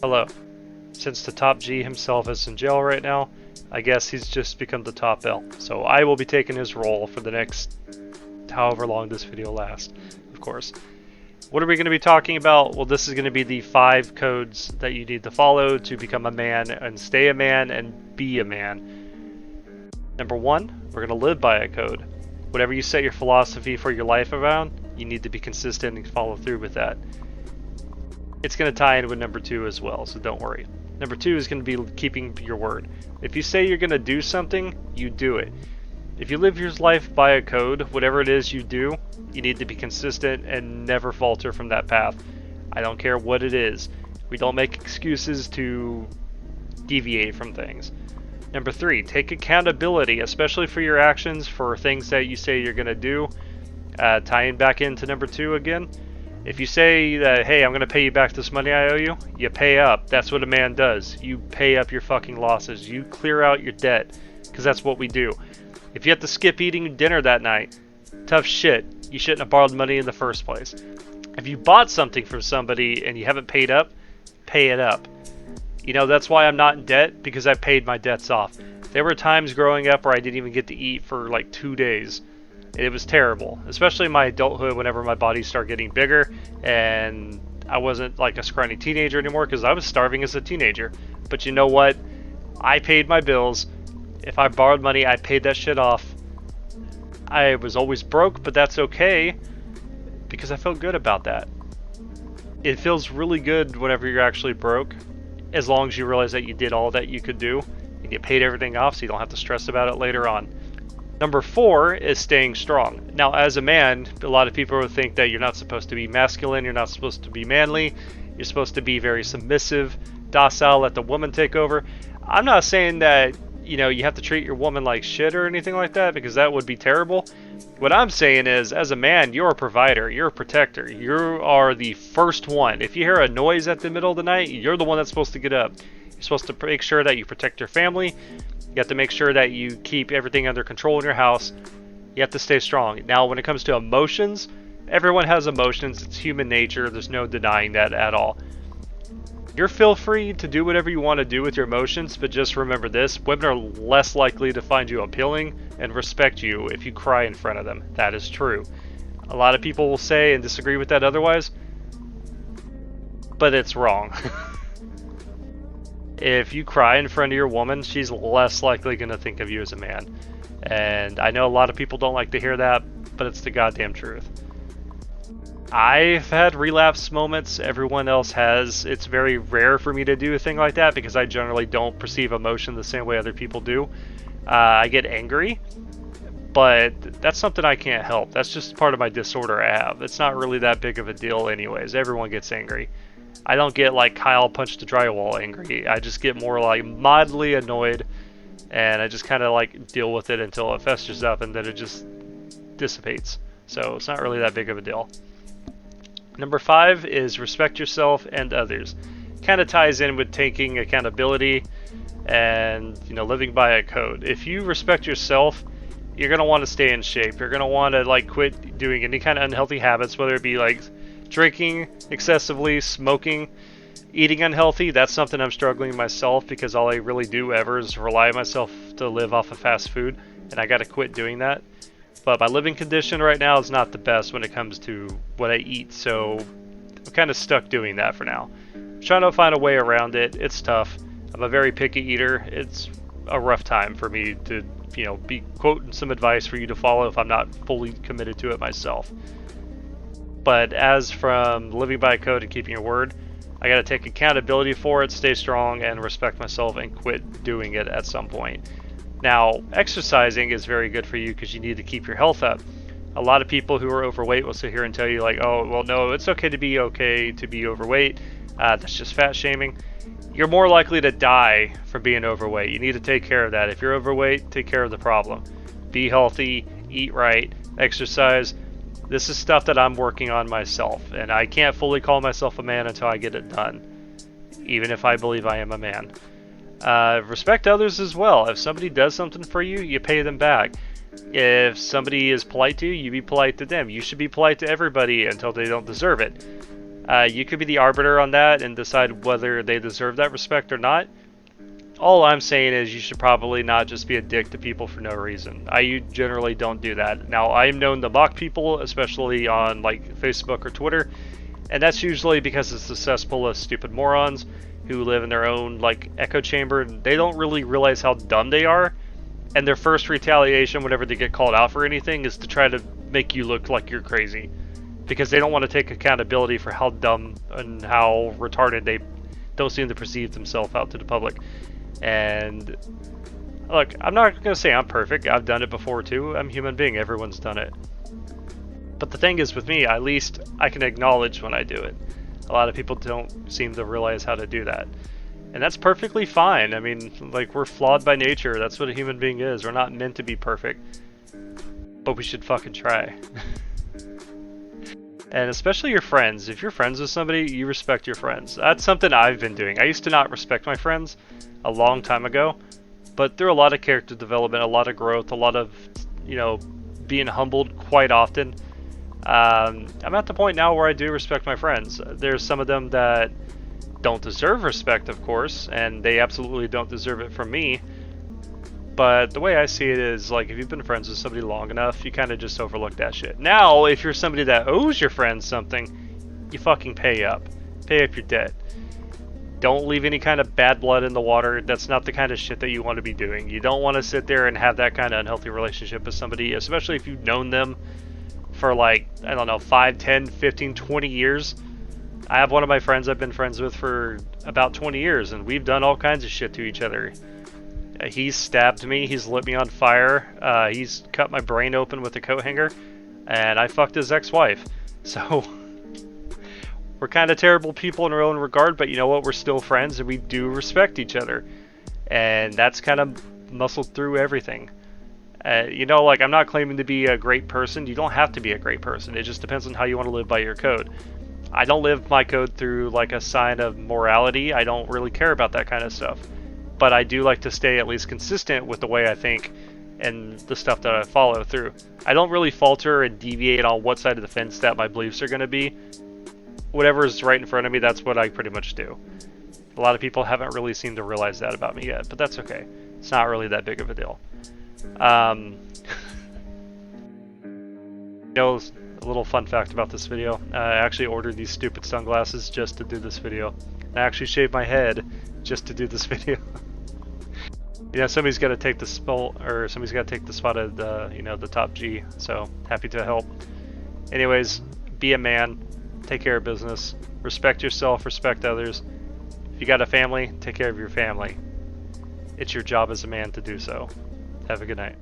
Hello. Since the top G himself is in jail right now, I guess he's just become the top L. So I will be taking his role for the next however long this video lasts, of course. What are we going to be talking about? Well, this is going to be the 5 codes that you need to follow to become a man and stay a man and be a man. Number 1, we're going to live by a code. Whatever you set your philosophy for your life around, you need to be consistent and follow through with that. It's going to tie in with number 2 as well, so don't worry. Number 2 is going to be keeping your word. If you say you're going to do something, you do it. If you live your life by a code, whatever it is you do, you need to be consistent and never falter from that path. I don't care what it is. We don't make excuses to deviate from things. Number 3, take accountability, especially for your actions, for things that you say you're going to do. Tying back into number 2 again. If you say that, hey, I'm going to pay you back this money I owe you, you pay up. That's what a man does. You pay up your fucking losses. You clear out your debt, because that's what we do. If you have to skip eating dinner that night, tough shit. You shouldn't have borrowed money in the first place. If you bought something from somebody and you haven't paid up, pay it up. You know, that's why I'm not in debt, because I paid my debts off. There were times growing up where I didn't even get to eat for like 2 days. It was terrible, especially in my adulthood whenever my body started getting bigger and I wasn't like a scrawny teenager anymore because I was starving as a teenager. But you know what? I paid my bills. If I borrowed money, I paid that shit off. I was always broke, but that's okay because I felt good about that. It feels really good whenever you're actually broke, as long as you realize that you did all that you could do and you paid everything off so you don't have to stress about it later on. Number 4 is staying strong. Now, as a man, a lot of people would think that you're not supposed to be masculine, you're not supposed to be manly, you're supposed to be very submissive, docile, let the woman take over. I'm not saying that, you know, you have to treat your woman like shit or anything like that, because that would be terrible. What I'm saying is, as a man, you're a provider, you're a protector, you are the first one. If you hear a noise at the middle of the night, you're the one that's supposed to get up. You're supposed to make sure that you protect your family. You have to make sure that you keep everything under control in your house. You have to stay strong. Now, when it comes to emotions, everyone has emotions. It's human nature. There's no denying that at all. You're feel free to do whatever you want to do with your emotions, but just remember this. Women are less likely to find you appealing and respect you if you cry in front of them. That is true. A lot of people will say and disagree with that otherwise, but it's wrong. If you cry in front of your woman, she's less likely going to think of you as a man. And I know a lot of people don't like to hear that, but it's the goddamn truth. I've had relapse moments, everyone else has. It's very rare for me to do a thing like that because I generally don't perceive emotion the same way other people do. I get angry, but that's something I can't help. That's just part of my disorder I have. It's not really that big of a deal anyways. Everyone gets angry. I don't get like Kyle punched a drywall angry. I just get more like mildly annoyed, and I just kind of like deal with it until it festers up and then it just dissipates. So it's not really that big of a deal. Number 5 is respect yourself and others. Kind of ties in with taking accountability and, you know, living by a code. If you respect yourself, you're going to want to stay in shape. You're going to want to like quit doing any kind of unhealthy habits, whether it be like drinking excessively, smoking, eating unhealthy. That's something I'm struggling myself because all I really do ever is rely on myself to live off of fast food, and I got to quit doing that. But my living condition right now is not the best when it comes to what I eat, so I'm kind of stuck doing that for now. I'm trying to find a way around it. It's tough. I'm a very picky eater. It's a rough time for me to, you know, be quoting some advice for you to follow if I'm not fully committed to it myself. But as from living by a code and keeping your word, I got to take accountability for it, stay strong, and respect myself and quit doing it at some point. Now, exercising is very good for you because you need to keep your health up. A lot of people who are overweight will sit here and tell you like, oh, well, no, it's okay to be overweight. That's just fat shaming. You're more likely to die from being overweight. You need to take care of that. If you're overweight, take care of the problem. Be healthy, eat right, exercise. This is stuff that I'm working on myself, and I can't fully call myself a man until I get it done, even if I believe I am a man. Respect others as well. If somebody does something for you, you pay them back. If somebody is polite to you, you be polite to them. You should be polite to everybody until they don't deserve it. You could be the arbiter on that and decide whether they deserve that respect or not. All I'm saying is you should probably not just be a dick to people for no reason. I generally don't do that. Now, I am known to mock people, especially on like Facebook or Twitter, and that's usually because it's a cesspool of stupid morons who live in their own like echo chamber. They don't really realize how dumb they are, and their first retaliation whenever they get called out for anything is to try to make you look like you're crazy, because they don't want to take accountability for how dumb and how retarded they don't seem to perceive themselves out to the public. And look, I'm not going to say I'm perfect. I've done it before too. I'm a human being. Everyone's done it. But the thing is with me, at least I can acknowledge when I do it. A lot of people don't seem to realize how to do that. And that's perfectly fine. I mean, like, we're flawed by nature. That's what a human being is. We're not meant to be perfect. But we should fucking try. And especially your friends. If you're friends with somebody, you respect your friends. That's something I've been doing. I used to not respect my friends a long time ago, but through a lot of character development, a lot of growth, a lot of, you know, being humbled quite often, I'm at the point now where I do respect my friends. There's some of them that don't deserve respect, of course, and they absolutely don't deserve it from me. But the way I see it is, like, if you've been friends with somebody long enough, you kind of just overlook that shit. Now, if you're somebody that owes your friends something, you fucking pay up. Pay up your debt. Don't leave any kind of bad blood in the water. That's not the kind of shit that you want to be doing. You don't want to sit there and have that kind of unhealthy relationship with somebody, especially if you've known them for like, I don't know, 5, 10, 15, 20 years. I have one of my friends I've been friends with for about 20 years, and we've done all kinds of shit to each other. He's stabbed me, he's lit me on fire, he's cut my brain open with a coat hanger, and I fucked his ex-wife. So we're kind of terrible people in our own regard, but you know what? We're still friends, and we do respect each other. And that's kind of muscled through everything. You know, like, I'm not claiming to be a great person. You don't have to be a great person. It just depends on how you want to live by your code. I don't live my code through, like, a sign of morality. I don't really care about that kind of stuff. But I do like to stay at least consistent with the way I think and the stuff that I follow through. I don't really falter and deviate on what side of the fence that my beliefs are going to be. Whatever is right in front of me, that's what I pretty much do. A lot of people haven't really seemed to realize that about me yet, but that's okay. It's not really that big of a deal. You know, a little fun fact about this video. I actually ordered these stupid sunglasses just to do this video. I actually shaved my head just to do this video. You know, somebody's got to take the spot, or somebody's got to take the spot of the, you know, the top G. So happy to help. Anyways, be a man. Take care of business. Respect yourself. Respect others. If you got a family, take care of your family. It's your job as a man to do so. Have a good night.